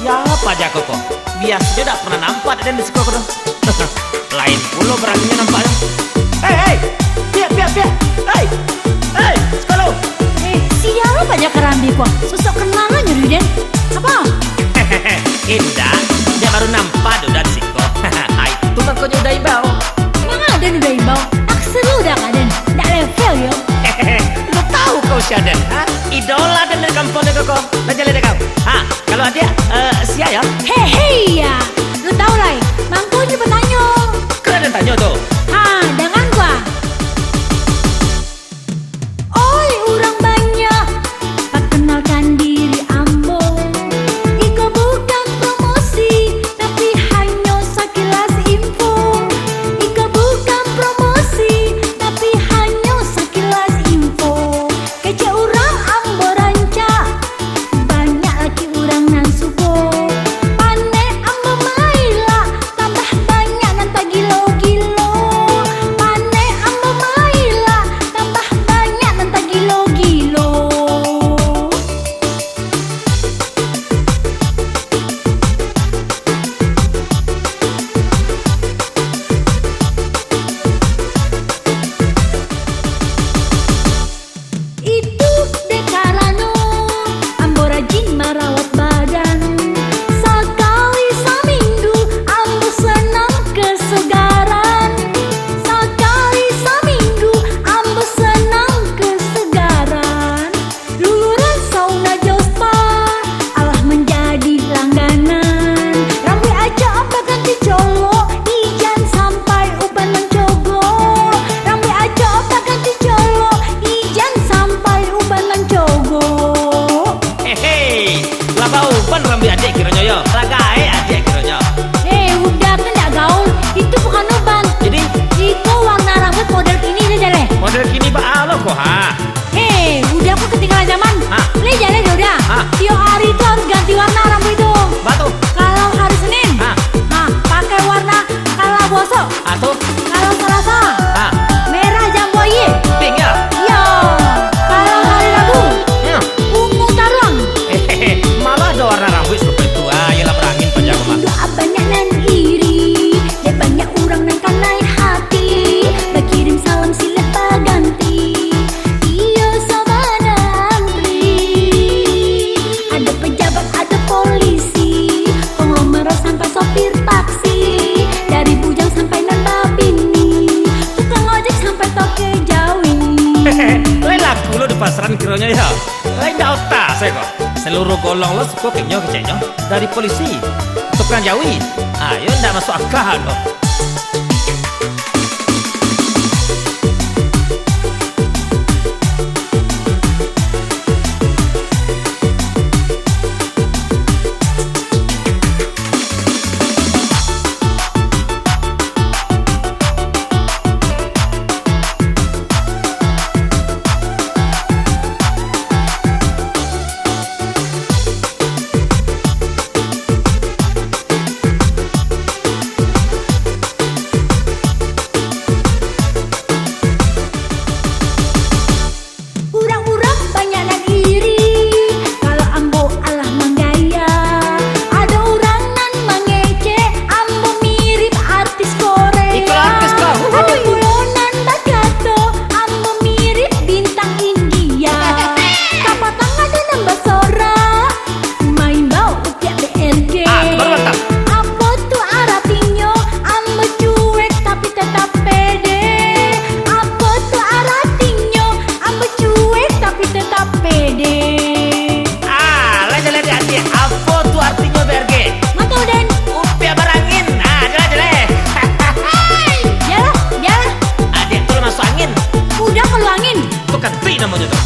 Siapa aja kok? Biasanya tidak pernah nampak dan di sekolah kok. Lain pula berangnya nampaknya. Hei, biar. Hei, sekolah. Siapa banyak kerambi kok? Sosok kenal aja Den. Apa? Indah, dia baru nampak udah di sekolah. Itu kan kau udah ibau. Mana ada udah imbau? Aksel lu udah gak Den? Nggak level yo. Lu tahu kau si Aden? Idola dan dari kampungnya kau. Nah jalan kau. Kalau ada sia ya. Hei ya. Lu tahu lah, mangkau ini bertanya. Kau ada tanya tuh. Dengan gua. Oi, orang banyak. Perkenalkan diri Ambo. Iko bukan promosi, tapi hanya sekilas info. Iko bukan promosi, tapi hanya sekilas info. Kece orang Ambo rancak. Banyak laki orang nan suko. Pane Ambo maila, tambah banyak nan tak gilo-gilo. Pane Ambo maila, tambah banyak nan tak gilo-gilo. Itu dekarano Ambo rajin merawat badan. Sekali seminggu Ambo senam kesegaran. Sekali seminggu Ambo senam kesegaran. Luluran sauna Jospa alah menjadi langganan. Rambut aja apa ganti colok, ijan sampai uban mencogo. Rambut aja apa ganti colok, ijan sampai uban mencogo. Hei, laba uban rambi adik kiranya yo. Ragai adik kiranya. Udah kan gak gaul, itu bukan uban. Jadi Itu warna rambut model kini deh jale. model kini ba lo kok Udah aku ketinggalan zaman. Le jale udah. Tiap hari itu harus ganti warna rambut itu. Batu. Kalau hari Senin, pakai warna kalaboso. Atau Kalau Selasa, merah jambuaye. pink ya. Iya. Kalau hari Rabu, ungu taruang. Malah ada warna rambut seperti itu. Yalah berangin panjang mah. Doa banyak nan iri, dan banyak orang nan kanai hati. Berkirim salam silih baganti. Iyo sabana antri. Ada pejabat, ada polisi, konglomerat sampai sopir taksi. Dari bujang sampai nan babini, tukang ojek sampai toke jawi. Lain lagu lo di pasaran kiranya ya. Lain dauta saya kok. Seluruh golong lo suka kayaknya kecenya dari polisi, tukang jawi. Ayo ndak masuk akal lo. Urang-urang banyak nan iri, kalau Ambo alah menggaya. Ada orang nan mengece, Ambo mirip artis Korea. Ikut artis kau. Ada bulonan bagato, Ambo mirip bintang India. Kapan tangan dan nambah sora, main bau upiak BLG. Baru mantap. Apa tuh artinya? Ambo cuek tapi tetap pede. Apa tuh artinya? Ambo cuek tapi tetap pede. Lain jalan adik. Apa tuh artinya BRG? Mantau Den. Upia barangin. Jalan. Biarlah. Adik tuh lo masuk angin. Udah keluar angin. Itu kan namanya tuh.